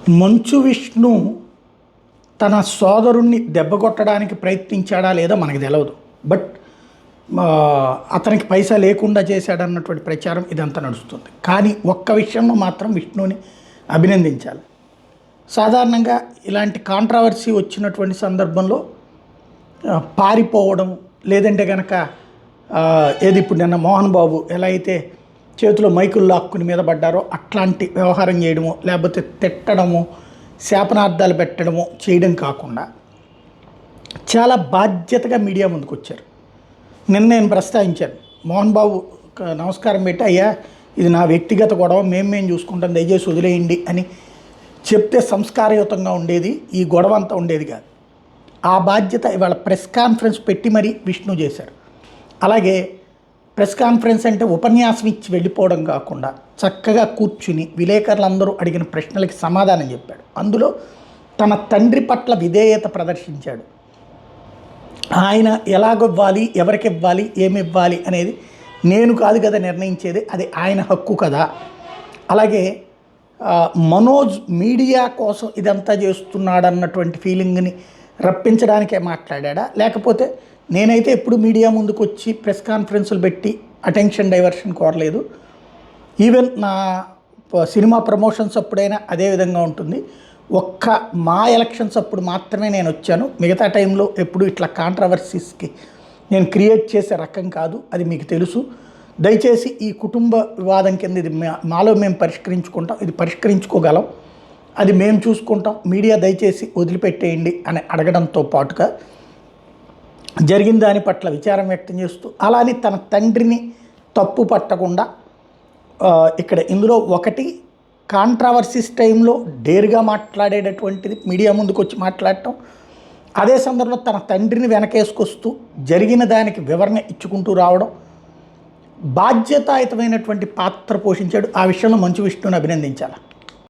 మంచు విష్ణు తన సోదరుణ్ణి దెబ్బకొట్టడానికి ప్రయత్నించాడా లేదో మనకు తెలియదు. బట్ అతనికి పైసా లేకుండా చేశాడన్నటువంటి ప్రచారం ఇదంతా నడుస్తుంది. కానీ ఒక్క విషయంలో మాత్రం విష్ణుని అభినందించాలి. సాధారణంగా ఇలాంటి కాంట్రవర్సీ వచ్చినటువంటి సందర్భంలో పారిపోవడం, లేదంటే కనుక ఏది ఇప్పుడు నిన్న మోహన్ బాబు ఎలా అయితే చేతిలో మైకులు లాక్కుని మీద పడ్డారో అట్లాంటి వ్యవహారం చేయడము, లేకపోతే తిట్టడము, శాపనార్థాలు పెట్టడము చేయడం కాకుండా చాలా బాధ్యతగా మీడియా ముందుకు వచ్చారు. నిన్న నేను ప్రస్తావించాను, మోహన్ బాబు నమస్కారం పెట్టి, అయ్యా ఇది నా వ్యక్తిగత గొడవ, మేము చూసుకుంటాం, దయచేసి వదిలేయండి అని చెప్తే సంస్కారయుతంగా ఉండేది, ఈ గొడవ అంతా ఉండేది కాదు. ఆ బాధ్యత ఇవాళ ప్రెస్ కాన్ఫరెన్స్ పెట్టి మరీ విష్ణు చేశారు. అలాగే ప్రెస్ కాన్ఫరెన్స్ అంటే ఉపన్యాసం ఇచ్చి వెళ్ళిపోవడం కాకుండా చక్కగా కూర్చుని విలేకరులందరూ అడిగిన ప్రశ్నలకి సమాధానం చెప్పాడు. అందులో తన తండ్రి పట్ల విధేయత ప్రదర్శించాడు. ఆయన ఎలాగివ్వాలి, ఎవరికి ఇవ్వాలి, ఏమి ఇవ్వాలి అనేది నేను కాదు కదా నిర్ణయించేది, అది ఆయన హక్కు కదా. అలాగే మనోజ్ మీడియా కోసం ఇదంతా చేస్తున్నాడన్నటువంటి ఫీలింగ్ని రప్పించడానికే మాట్లాడా, లేకపోతే నేనైతే ఎప్పుడు మీడియా ముందుకు వచ్చి ప్రెస్ కాన్ఫరెన్సులు పెట్టి అటెన్షన్ డైవర్షన్ కోరలేదు. ఈవెన్ నా సినిమా ప్రమోషన్స్ అప్పుడైనా అదే విధంగా ఉంటుంది. ఒక్క మా ఎలక్షన్స్ అప్పుడు మాత్రమే నేను వచ్చాను, మిగతా టైంలో ఎప్పుడు ఇట్లా కాంట్రవర్సీస్కి నేను క్రియేట్ చేసే రకం కాదు, అది మీకు తెలుసు. దయచేసి ఈ కుటుంబ వివాదం కింద ఇది మాలో మేము పరిష్కరించుకుంటాం, ఇది పరిష్కరించుకోగలం, అది మేము చూసుకుంటాం, మీడియా దయచేసి వదిలిపెట్టేయండి అని అడగడంతో పాటుగా జరిగిన దాని పట్ల విచారం వ్యక్తం చేస్తూ, అలానే తన తండ్రిని తప్పు పట్టకుండా ఇక్కడ ఇందులో ఒకటి కాంట్రవర్సీస్ టైంలో డేర్గా మాట్లాడేటటువంటిది, మీడియా ముందుకు వచ్చి మాట్లాడటం, అదే సందర్భంలో తన తండ్రిని వెనకేసుకొస్తూ జరిగిన దానికి వివరణ ఇచ్చుకుంటూ రావడం, బాధ్యతాయుతమైనటువంటి పాత్ర పోషించాడు. ఆ విషయంలో మంచు విష్ణుని అభినందించాలి.